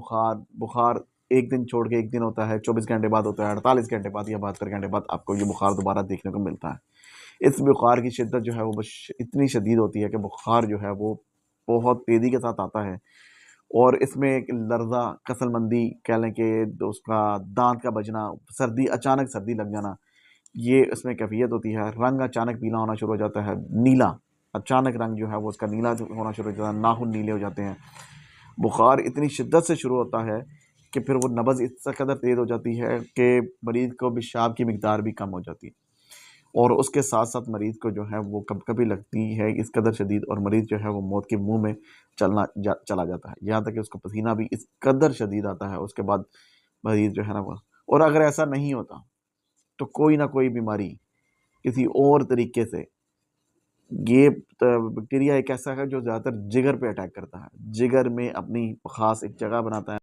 بخار ایک دن چھوڑ کے ایک دن ہوتا ہے، 24 گھنٹے بعد ہوتا ہے، 48 گھنٹے بعد یا 72 گھنٹے بعد آپ کو یہ بخار دوبارہ دیکھنے کو ملتا ہے۔ اس بخار کی شدت جو ہے وہ اتنی شدید ہوتی ہے کہ بخار جو ہے وہ بہت تیزی کے ساتھ آتا ہے، اور اس میں ایک لرزہ، کسل مندی کہہ لیں کہ اس کا دانت کا بجنا، سردی، اچانک سردی لگ جانا، یہ اس میں کیفیت ہوتی ہے۔ رنگ اچانک پیلا ہونا شروع ہو جاتا ہے، نیلا، اچانک رنگ جو ہے وہ اس کا نیلا ہونا شروع ہو جاتا ہے، ناخن نیلے ہو جاتے ہیں۔ بخار اتنی شدت سے شروع ہوتا ہے کہ پھر وہ نبض اس قدر تیز ہو جاتی ہے کہ مریض کو پیشاب کی مقدار بھی کم ہو جاتی ہے، اور اس کے ساتھ ساتھ مریض کو جو ہے وہ کبھی کبھی لگتی ہے اس قدر شدید، اور مریض جو ہے وہ موت کے منہ میں چلا جاتا ہے، یہاں تک کہ اس کو پسینہ بھی اس قدر شدید آتا ہے اس کے بعد مریض جو ہے نا وہ۔ اور اگر ایسا نہیں ہوتا تو کوئی نہ کوئی بیماری کسی اور طریقے سے، یہ بیکٹیریا ایک ایسا ہے جو زیادہ تر جگر پہ اٹیک کرتا ہے، جگر میں اپنی خاص ایک جگہ بناتا ہے۔